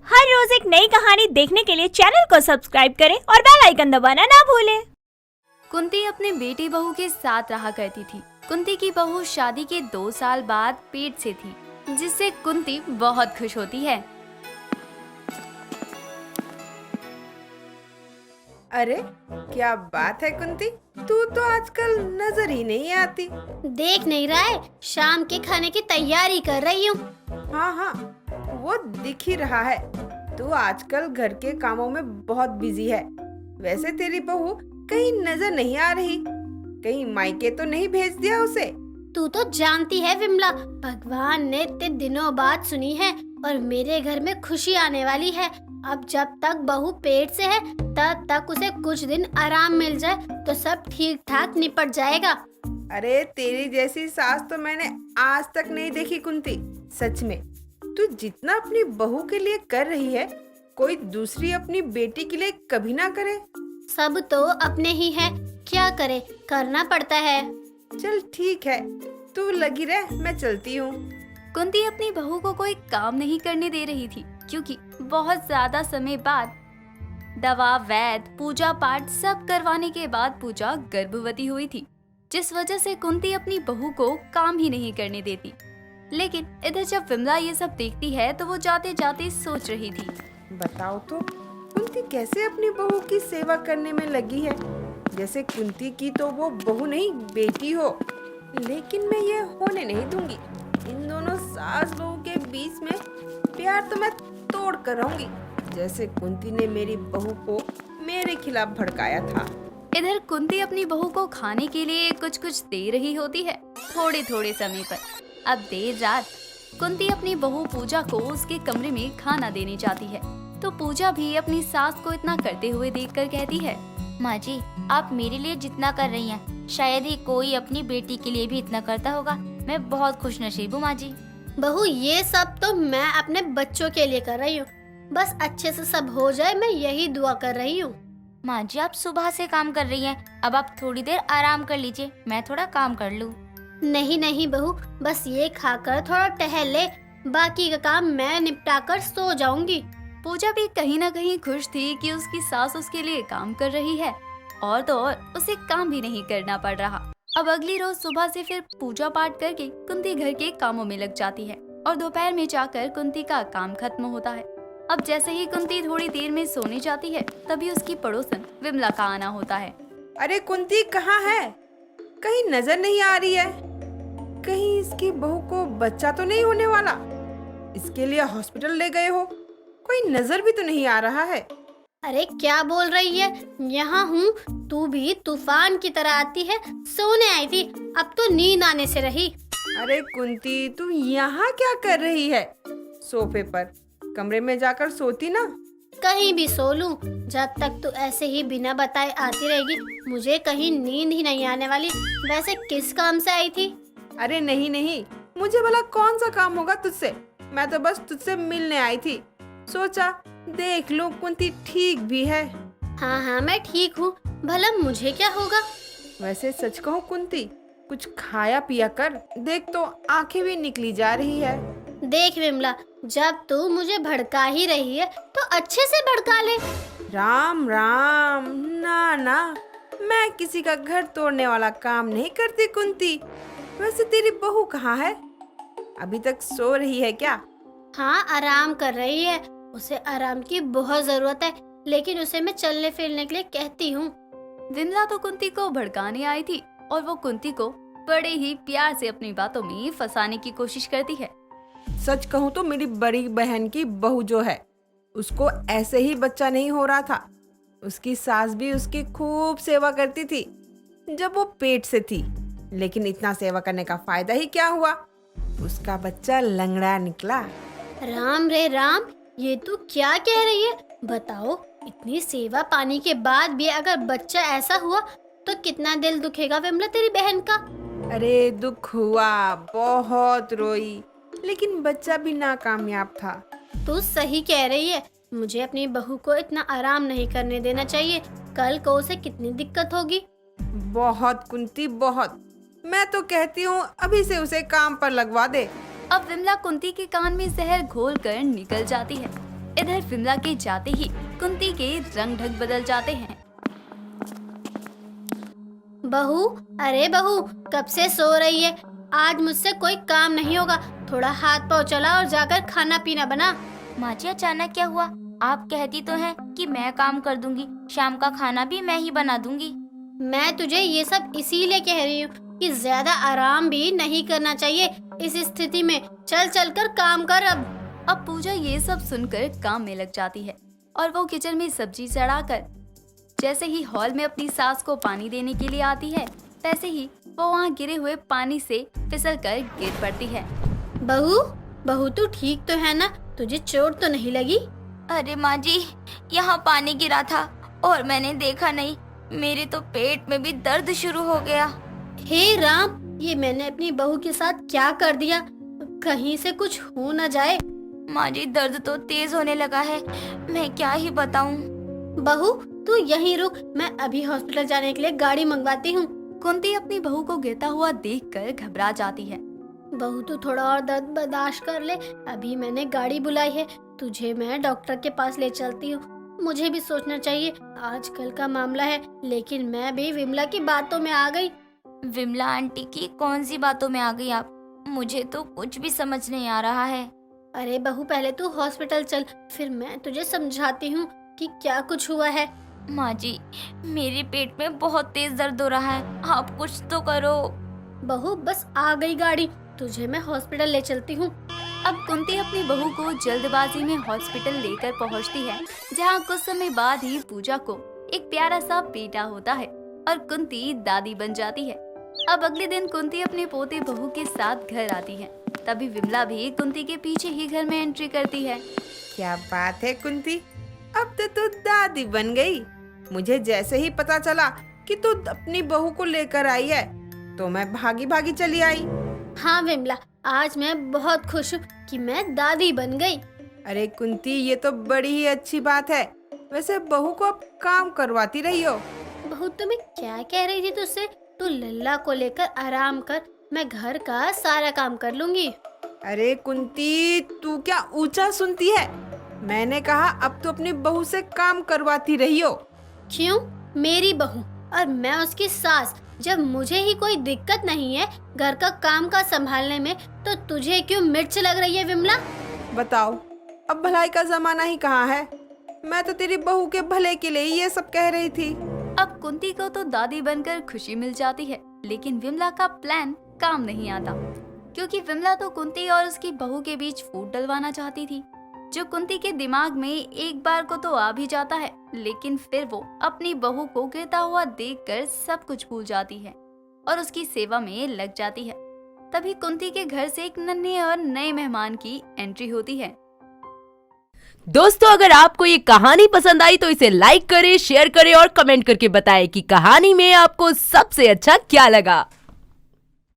हर रोज एक नई कहानी देखने के लिए चैनल को सब्सक्राइब करें और बेल आइकन दबाना ना भूलें। कुंती अपने बेटी बहू के साथ रहा करती थी। कुंती की बहू शादी के 2 साल बाद पेट से थी, जिससे कुंती बहुत खुश होती है। अरे क्या बात है कुंती, तू तो आजकल नजर ही नहीं आती। देख नहीं रहा है, शाम के खाने की तैयारी कर रही हूँ। हाँ हाँ, वो दिख ही रहा है। तू आजकल घर के कामों में बहुत बिजी है। वैसे तेरी बहू कहीं नजर नहीं आ रही, कहीं मायके तो नहीं भेज दिया उसे? तू तो जानती है विमला, भगवान ने इतने दिनों बाद सुनी है और मेरे घर में खुशी आने वाली है। अब जब तक बहू पेट से है तब तक उसे कुछ दिन आराम मिल जाए तो सब ठीक ठाक निपट जाएगा। अरे तेरी जैसी सास तो मैंने आज तक नहीं देखी कुंती। सच में तू जितना अपनी बहू के लिए कर रही है, कोई दूसरी अपनी बेटी के लिए कभी ना करे। सब तो अपने ही है, क्या करे, करना पड़ता है। चल ठीक है, तू लगी रह, मैं चलती हूँ। कुंती अपनी बहू को कोई काम नहीं करने दे रही थी, क्योंकि बहुत ज्यादा समय बाद दवा, वैद, पूजा पाठ सब करवाने के बाद पूजा गर्भवती हुई थी, जिस वजह से कुंती अपनी बहू को काम ही नहीं करने देती। लेकिन इधर जब विमला ये सब देखती है तो वो जाते जाते सोच रही थी, बताओ तो कुंती कैसे अपनी बहू की सेवा करने में लगी है, जैसे कुंती की तो वो बहू नहीं बेटी हो। लेकिन मैं ये होने नहीं दूंगी। इन दोनों सास बहू के बीच में प्यार तो मैं तोड़ कर रहूंगी, जैसे कुंती ने मेरी बहू को मेरे खिलाफ भड़काया था। इधर कुंती अपनी बहू को खाने के लिए कुछ कुछ दे रही होती है, थोड़े थोड़े समय पर। अब देर रात कुंती अपनी बहू पूजा को उसके कमरे में खाना देने जाती है, तो पूजा भी अपनी सास को इतना करते हुए देखकर कहती है, माँ जी, आप मेरे लिए जितना कर रही हैं, शायद ही कोई अपनी बेटी के लिए भी इतना करता होगा। मैं बहुत खुशनसीब हूँ माँ जी। बहू, ये सब तो मैं अपने बच्चों के लिए कर रही हूँ, बस अच्छे से सब हो जाए, मैं यही दुआ कर रही हूँ। माँ जी, आप सुबह से काम कर रही हैं, अब आप थोड़ी देर आराम कर लीजिए, मैं थोड़ा काम कर लूँ। नहीं नहीं बहू, बस ये खाकर थोड़ा टहल ले, बाकी का काम मैं निपटा कर सो जाऊंगी। पूजा भी कहीं न कहीं खुश थी कि उसकी सास उसके लिए काम कर रही है, और तो और उसे काम भी नहीं करना पड़ रहा। अब अगली रोज सुबह से फिर पूजा पाठ करके कुंती घर के कामों में लग जाती है, और दोपहर में जाकर कुंती का काम खत्म होता है। अब जैसे ही कुंती थोड़ी देर में सोने जाती है, तभी उसकी पड़ोसन विमला का आना होता है। अरे कुंती कहाँ है? कहीं नजर नहीं आ रही है। कहीं इसकी बहू को बच्चा तो नहीं होने वाला? इसके लिए हॉस्पिटल ले गए हो? कोई नजर भी तो नहीं आ रहा है। अरे क्या बोल रही है, यहाँ हूँ। तू भी तूफान की तरह आती है, सोने आई थी, अब तो नींद आने से रही। अरे कुंती, तू यहाँ क्या कर रही है? सोफे पर, कमरे में जाकर सोती ना। कहीं भी सो लूं, जब तक तू ऐसे ही बिना बताए आती रहेगी मुझे कहीं नींद ही नहीं आने वाली। वैसे किस काम से आई थी? अरे नहीं नहीं, मुझे भला कौन सा काम होगा तुझसे? मैं तो बस तुझसे मिलने आई थी। सोचा देख लूं कुंती ठीक भी है। हाँ हाँ, मैं ठीक हूँ, भला मुझे क्या होगा? वैसे सच कहूँ कुंती, कुछ खाया पिया कर, देख तो आंखें भी निकली जा रही है। देख विमला, जब तू मुझे भड़का ही रही है तो अच्छे से भड़का ले। राम राम, ना ना, मैं किसी का घर तोड़ने वाला काम नहीं करती कुंती। वैसे तेरी बहू कहाँ है? अभी तक सो रही है क्या? हाँ, आराम कर रही है, उसे आराम की बहुत जरूरत है, लेकिन उसे मैं चलने फिरने के लिए कहती हूँ। विमला तो कुंती को भड़काने आई थी, और वो कुंती को बड़े ही प्यार से अपनी बातों में फंसाने की कोशिश करती है। सच कहूँ तो मेरी बड़ी बहन की बहू जो है, उसको ऐसे ही बच्चा नहीं हो रहा था। उसकी सास भी उसकी खूब सेवा करती थी जब वो पेट से थी, लेकिन इतना सेवा करने का फायदा ही क्या हुआ? उसका बच्चा लंगड़ा निकला। राम रे राम, ये तू क्या कह रही है? बताओ, इतनी सेवा पानी के बाद भी अगर बच्चा ऐसा हुआ तो कितना दिल दुखेगा विमला तेरी बहन का। अरे दुख हुआ, बहुत रोई, लेकिन बच्चा भी नाकामयाब था। तू सही कह रही है, मुझे अपनी बहू को इतना आराम नहीं करने देना चाहिए, कल को उसे कितनी दिक्कत होगी। बहुत कुंती, बहुत। मैं तो कहती हूँ अभी से उसे काम पर लगवा दे। अब विमला कुंती के कान में जहर घोलकर निकल जाती है। इधर विमला के जाते ही कुंती के रंग ढंग बदल जाते हैं। बहू, अरे बहू, कब से सो रही है? आज मुझसे कोई काम नहीं होगा। थोड़ा हाथ पाँव चला और जाकर खाना पीना बना। माँ जी अचानक क्या हुआ? आप कहती तो हैं कि मैं काम कर दूंगी, शाम का खाना भी मैं ही बना दूंगी। मैं तुझे ये सब इसीलिए कह रही हूँ कि ज्यादा आराम भी नहीं करना चाहिए इस स्थिति में। चल चल कर काम कर अब पूजा ये सब सुनकर काम में लग जाती है और वो किचन में सब्जी चढ़ाकर जैसे ही हॉल में अपनी सास को पानी देने के लिए आती है, तैसे ही वो वहाँ गिरे हुए पानी से फिसलकर गिर पड़ती है। बहू, बहू तू ठीक तो है ना? तुझे चोट तो नहीं लगी? अरे माँ जी, यहाँ पानी गिरा था और मैंने देखा नहीं। मेरे तो पेट में भी दर्द शुरू हो गया। हे राम, ये मैंने अपनी बहू के साथ क्या कर दिया? कहीं से कुछ हो न जाए। माँ जी दर्द तो तेज होने लगा है, मैं क्या ही बताऊँ। बहू तू यहीं रुक, मैं अभी हॉस्पिटल जाने के लिए गाड़ी मंगवाती हूँ। कुंती अपनी बहू को गिरता हुआ देखकर घबरा जाती है। बहू तू थोड़ा और दर्द बर्दाश्त कर ले, अभी मैंने गाड़ी बुलाई है। तुझे मैं डॉक्टर के पास ले चलती हूँ। मुझे भी सोचना चाहिए, आजकल का मामला है, लेकिन मैं भी विमला की बातों में आ गई। विमला आंटी की कौन सी बातों में आ गई आप? मुझे तो कुछ भी समझ नहीं आ रहा है। अरे बहू, पहले तू हॉस्पिटल चल, फिर मैं तुझे समझाती हूँ कि क्या कुछ हुआ है। माँ जी मेरे पेट में बहुत तेज दर्द हो रहा है, आप कुछ तो करो। बहू बस आ गई गाड़ी, तुझे मैं हॉस्पिटल ले चलती हूँ। अब कुंती अपनी बहू को जल्दबाजी में हॉस्पिटल लेकर पहुंचती है, जहां कुछ समय बाद ही पूजा को एक प्यारा सा बेटा होता है और कुंती दादी बन जाती है। अब अगले दिन कुंती अपने पोते बहू के साथ घर आती है। तभी विमला भी कुंती के पीछे ही घर में एंट्री करती है। क्या बात है कुंती, अब तो तू दादी बन गई। मुझे जैसे ही पता चला कि तू अपनी बहू को लेकर आई है तो मैं भागी भागी चली आई। हाँ विमला, आज मैं बहुत खुश हूँ कि मैं दादी बन गई। अरे कुंती, ये तो बड़ी ही अच्छी बात है। वैसे बहू को अब काम करवाती रही हो। बहू तो मैं क्या कह रही थी तुझसे? तू लल्ला को लेकर आराम कर, मैं घर का सारा काम कर लूंगी। अरे कुंती, तू क्या ऊंचा सुनती है? मैंने कहा अब तो अपनी बहू से काम करवाती रही हो। क्यों? मेरी बहू और मैं उसकी सास, जब मुझे ही कोई दिक्कत नहीं है घर का काम का संभालने में, तो तुझे क्यों मिर्च लग रही है विमला? बताओ, अब भलाई का जमाना ही कहाँ है? मैं तो तेरी बहू के भले के लिए ये सब कह रही थी। अब कुंती को तो दादी बनकर खुशी मिल जाती है, लेकिन विमला का प्लान काम नहीं आता, क्योंकि विमला तो कुंती और उसकी बहू के बीच फूट डलवाना चाहती थी, जो कुंती के दिमाग में एक बार को तो आ भी जाता है, लेकिन फिर वो अपनी बहू को गिरता हुआ देखकर सब कुछ भूल जाती है और उसकी सेवा में लग जाती है। तभी कुंती के घर से एक नन्हे और नए मेहमान की एंट्री होती है। दोस्तों, अगर आपको ये कहानी पसंद आई तो इसे लाइक करें, शेयर करें और कमेंट करके बताएं कि कहानी में आपको सबसे अच्छा क्या लगा।